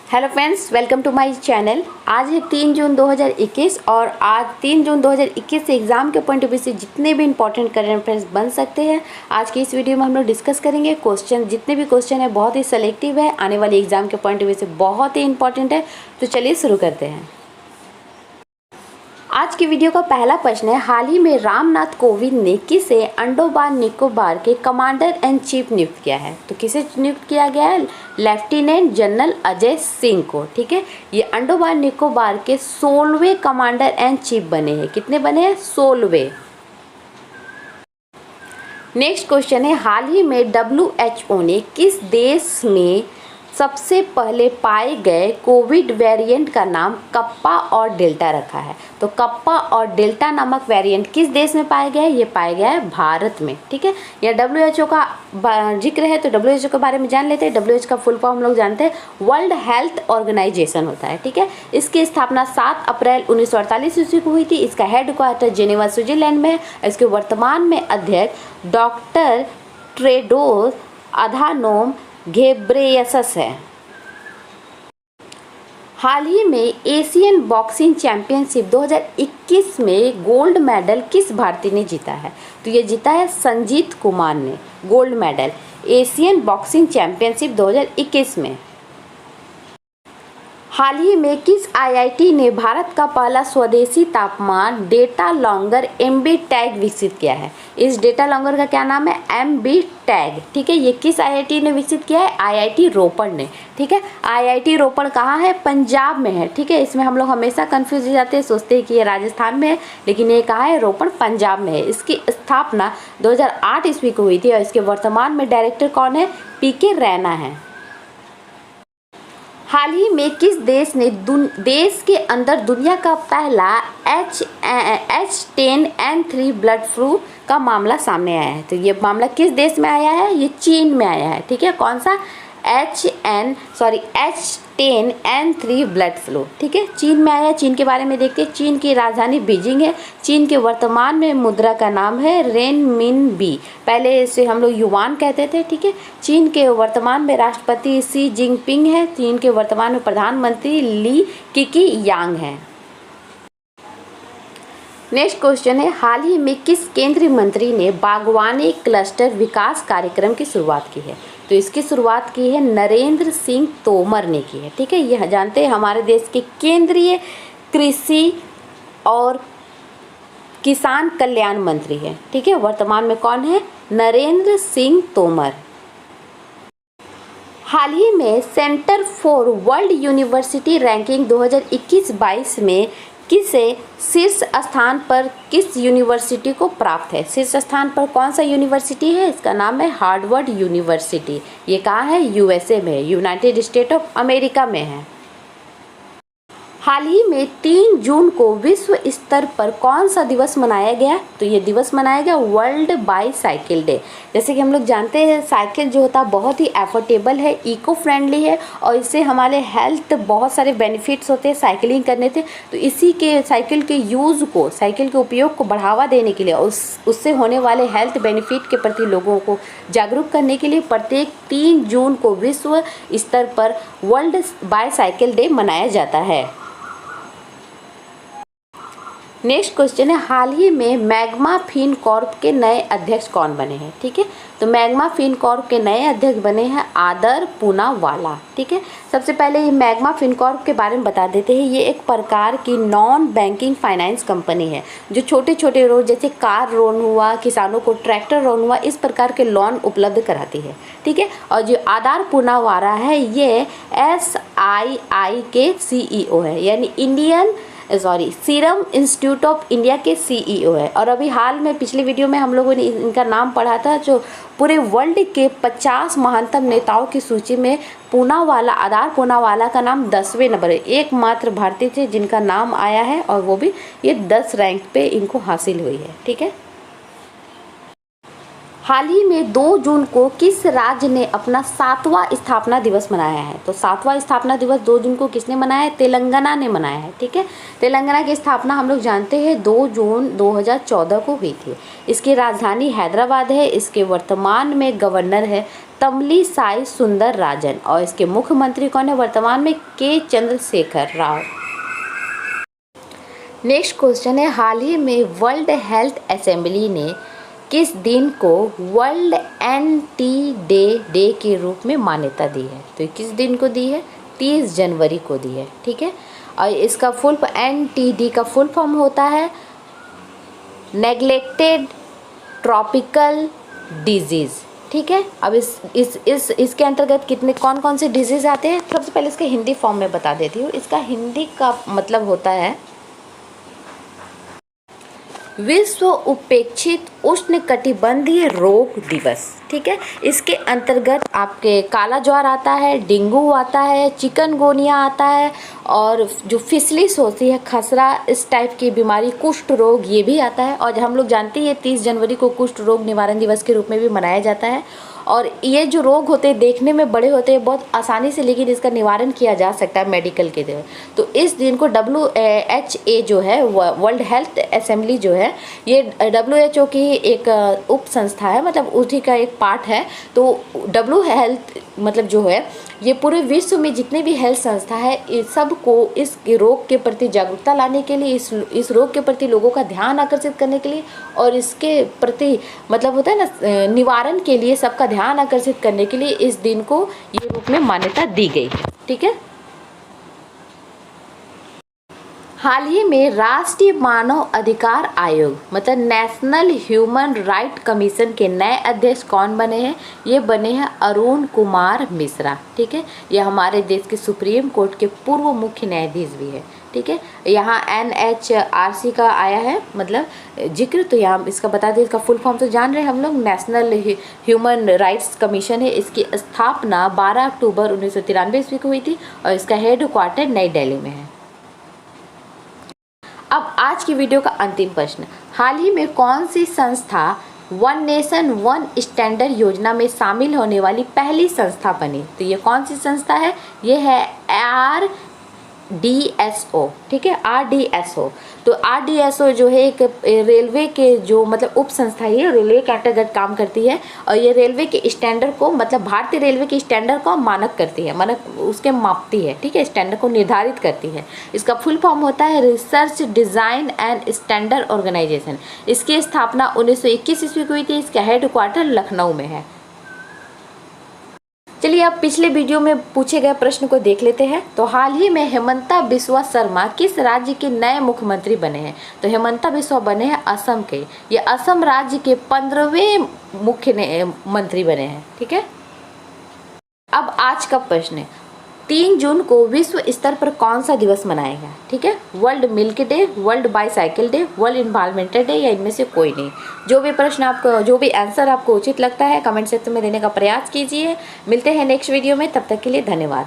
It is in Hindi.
Hello friends, welcome to my channel. आज है 3 जून 2021 और आज 3 जून 2021 से एग्ज़ाम के पॉइंट ऑफ व्यू से जितने भी इंपॉर्टेंट करंट अफेयर्स बन सकते हैं आज की इस वीडियो में हम लोग डिस्कस करेंगे। क्वेश्चन जितने भी क्वेश्चन है बहुत ही सेलेक्टिव है, आने वाले एग्जाम के पॉइंट ऑफ व्यू से बहुत ही इंपॉर्टेंट है। तो चलिए शुरू करते हैं। आज की वीडियो का पहला प्रश्न है, हाल ही में रामनाथ कोविंद ने किसे अंडमान निकोबार के कमांडर इन चीफ नियुक्त किया है? तो किसे नियुक्त किया गया है? लेफ्टिनेंट जनरल अजय सिंह को। ठीक है, ये अंडमान निकोबार के 16वें कमांडर इन चीफ बने हैं। कितने बने हैं? 16वें। नेक्स्ट क्वेश्चन है, हाल ही में WHO ने किस देश में सबसे पहले पाए गए कोविड वेरिएंट का नाम कप्पा और डेल्टा रखा है? तो कप्पा और डेल्टा नामक वेरिएंट किस देश में पाया गया है? ये पाया गया है भारत में। ठीक है, यह WHO का जिक्र है तो WHO के बारे में जान लेते हैं। WHO का फुल फॉर्म हम लोग जानते हैं, वर्ल्ड हेल्थ ऑर्गेनाइजेशन होता है। ठीक है, इसकी स्थापना 7 अप्रैल 1948 ईस्वी को हुई थी। इसका हेडक्वार्टर जेनेवा स्विट्जरलैंड में है। इसके वर्तमान में अध्यक्ष डॉक्टर टेड्रोस अधानोम घेब्रेयेसस है। हाल ही में एशियन बॉक्सिंग चैंपियनशिप 2021 में गोल्ड मेडल किस भारतीय ने जीता है? तो ये जीता है संजीत कुमार ने gold medal Asian boxing championship 2021 में। हाल ही में किस IIT ने भारत का पहला स्वदेशी तापमान डेटा लॉन्गर MB टैग विकसित किया है? इस डेटा लॉन्गर का क्या नाम है? MB tag. ठीक है, ये किस IIT ने विकसित किया है? IIT रोपड़ ने। ठीक है, IIT रोपड़ कहाँ है? पंजाब में है। ठीक है, इसमें हम लोग हमेशा कंफ्यूज हो जाते हैं, सोचते हैं कि ये राजस्थान में है, लेकिन ये कहाँ है? रोपड़ पंजाब में है। इसकी स्थापना 2008 ईस्वी को हुई थी और इसके वर्तमान में डायरेक्टर कौन है? PK रैना है। हाल ही में किस देश ने देश के अंदर दुनिया का पहला H10N3 बर्ड फ्लू का मामला सामने आया है? तो ये मामला किस देश में आया है? ये चीन में आया है। ठीक है, कौन सा? H10N3 bird flu. ठीक है, चीन में आया है। चीन के बारे में देखते हैं। चीन की राजधानी बीजिंग है। चीन के वर्तमान में मुद्रा का नाम है रेनमिनबी। पहले इसे हम लोग युवान कहते थे। ठीक है, चीन के वर्तमान में राष्ट्रपति शी जिनपिंग है। चीन के वर्तमान में प्रधानमंत्री ली केकियांग है। नेक्स्ट क्वेश्चन है, हाल ही में किस केंद्रीय मंत्री ने बागवानी क्लस्टर विकास कार्यक्रम की शुरुआत की है? तो इसकी शुरुआत की है नरेंद्र सिंह तोमर ने की है। ठीक है, यह जानते हैं हमारे देश के केंद्रीय कृषि और किसान कल्याण मंत्री है। ठीक है, वर्तमान में कौन है? नरेंद्र सिंह तोमर। हाल ही में centre for world university ranking 2021-22 में किसे शीर्ष स्थान पर किस यूनिवर्सिटी को प्राप्त है? शीर्ष स्थान पर कौन सा यूनिवर्सिटी है? इसका नाम है हार्वर्ड यूनिवर्सिटी। ये कहाँ है? USA में, यूनाइटेड स्टेट ऑफ अमेरिका में है। हाल ही में 3 जून को विश्व स्तर पर कौन सा दिवस मनाया गया? तो ये दिवस मनाया गया वर्ल्ड बाईसाइकिल डे। जैसे कि हम लोग जानते हैं साइकिल जो होता है बहुत ही एफोर्डेबल है, इको फ्रेंडली है और इससे हमारे हेल्थ बहुत सारे बेनिफिट्स होते हैं साइकिलिंग करने से। तो इसी के साइकिल के यूज़ को, साइकिल के उपयोग को बढ़ावा देने के लिए उससे होने वाले हेल्थ बेनिफिट के प्रति लोगों को जागरूक करने के लिए प्रत्येक 3 जून को विश्व स्तर पर वर्ल्ड बाईसाइकिल डे मनाया जाता है। नेक्स्ट क्वेश्चन है, हाल ही में मैग्मा फिनकॉर्प के नए अध्यक्ष कौन बने हैं? ठीक है, तो मैग्मा फिनकॉर्प के नए अध्यक्ष बने हैं आदर पूनावाला। ठीक है, सबसे पहले ये मैग्मा फिनकॉर्प के बारे में बता देते हैं। ये एक प्रकार की नॉन बैंकिंग फाइनेंस कंपनी है जो छोटे छोटे लोन जैसे कार लोन हुआ, किसानों को ट्रैक्टर लोन हुआ, इस प्रकार के लोन उपलब्ध कराती है। ठीक है, और जो आदर पूनावाला है ये SII के CEO है, यानी सीरम इंस्टीट्यूट ऑफ इंडिया के CEO है। और अभी हाल में पिछले वीडियो में हम लोगों ने इनका नाम पढ़ा था, जो पूरे वर्ल्ड के 50 महानतम नेताओं की सूची में आदर पूनावाला का नाम 10वें नंबर है। एकमात्र भारतीय थे जिनका नाम आया है और वो भी ये 10 रैंक पे इनको हासिल हुई है। ठीक है, हाल ही में 2 जून को किस राज्य ने अपना 7वां स्थापना दिवस मनाया है? तो 7वां स्थापना दिवस 2 जून को किसने मनाया है? तेलंगाना ने मनाया है। ठीक है, तेलंगाना की स्थापना हम लोग जानते हैं 2 जून 2014 को हुई थी। इसकी राजधानी हैदराबाद है। इसके वर्तमान में गवर्नर है तमिली साई सुंदर राजन और इसके मुख्यमंत्री कौन है वर्तमान में? के चंद्रशेखर राव। नेक्स्ट क्वेश्चन है, हाल ही में वर्ल्ड हेल्थ असेंबली ने किस दिन को वर्ल्ड एंटी डे के रूप में मान्यता दी है? तो किस दिन को दी है? 30 जनवरी को दी है। ठीक है, और इसका फुल NTD का फुल फॉर्म होता है नेग्लेक्टेड ट्रॉपिकल डिजीज़। ठीक है, अब इसके अंतर्गत कितने कौन कौन से डिजीज़ आते हैं? सबसे पहले इसके हिंदी फॉर्म में बता देती हूँ। इसका हिंदी का मतलब होता है विश्व उपेक्षित उष्णकटिबंधीय रोग दिवस। ठीक है, इसके अंतर्गत आपके काला ज्वार आता है, डेंगू आता है, चिकनगुनिया आता है और जो फिसलिस होती है, खसरा, इस टाइप की बीमारी, कुष्ठ रोग, ये भी आता है। और हम लोग जानते हैं 30 जनवरी को कुष्ठ रोग निवारण दिवस के रूप में भी मनाया जाता है। और ये जो रोग होते हैं देखने में बड़े होते हैं बहुत आसानी से, लेकिन इसका निवारण किया जा सकता है मेडिकल के द्वारा। तो इस दिन को WHO जो है, वर्ल्ड हेल्थ असेंबली जो है, ये WHO की एक उप संस्था है, मतलब उसी का एक पार्ट है। तो हेल्थ मतलब जो है, ये पूरे विश्व में जितने भी हेल्थ संस्था है, इस सब को इस रोग के प्रति जागरूकता लाने के लिए, इस रोग के प्रति लोगों का ध्यान आकर्षित करने के लिए और इसके प्रति मतलब होता है ना निवारण के लिए सबका ध्यान आकर्षित करने के लिए इस दिन को ये रूप में मान्यता दी गई है। ठीक है, हाल ही में राष्ट्रीय मानव अधिकार आयोग मतलब नेशनल ह्यूमन राइट कमीशन के नए अध्यक्ष कौन बने हैं? ये बने हैं अरुण कुमार मिश्रा। ठीक है, ये हमारे देश के सुप्रीम कोर्ट के पूर्व मुख्य न्यायाधीश भी है। ठीक है, यहाँ NHRC का आया है मतलब जिक्र, तो यहाँ इसका बता दें, इसका फुल फॉर्म तो जान रहे हैं हम लोग, नेशनल ह्यूमन राइट्स कमीशन है। इसकी स्थापना 12 अक्टूबर 1993 ईस्वी को हुई थी और इसका हेड क्वार्टर नई दिल्ली में है। अब आज की वीडियो का अंतिम प्रश्न, हाल ही में कौन सी संस्था वन नेशन वन स्टैंडर्ड योजना में शामिल होने वाली पहली संस्था बनी? तो ये कौन सी संस्था है? ये है RDSO। ठीक है, RDSO। तो RDSO जो है एक रेलवे के जो मतलब उप संस्था है, रेलवे के अंतर्गत काम करती है और ये रेलवे के स्टैंडर्ड को मतलब भारतीय रेलवे के स्टैंडर्ड को मानक करती है, मानक उसके मापती है। ठीक है, स्टैंडर्ड को निर्धारित करती है। इसका फुल फॉर्म होता है research design and standard organisation. इसकी स्थापना 1921 ईस्वी को हुई थी। इसका हेड क्वार्टर लखनऊ में है। चलिए अब पिछले वीडियो में पूछे गए प्रश्न को देख लेते हैं। तो हाल ही में हेमंता बिस्वा शर्मा किस राज्य के नए मुख्यमंत्री बने हैं? तो हेमंता बिस्वा बने हैं असम के। ये असम राज्य के 15वें मुख्य मंत्री बने हैं। ठीक है, अब आज का प्रश्न है, 3 जून को विश्व स्तर पर कौन सा दिवस मनाएगा? ठीक है, world milk day, world bicycle day, world environmental day या इनमें से कोई नहीं। जो भी प्रश्न आपको, जो भी आंसर आपको उचित लगता है कमेंट सेक्शन में देने का प्रयास कीजिए। मिलते हैं नेक्स्ट वीडियो में, तब तक के लिए धन्यवाद।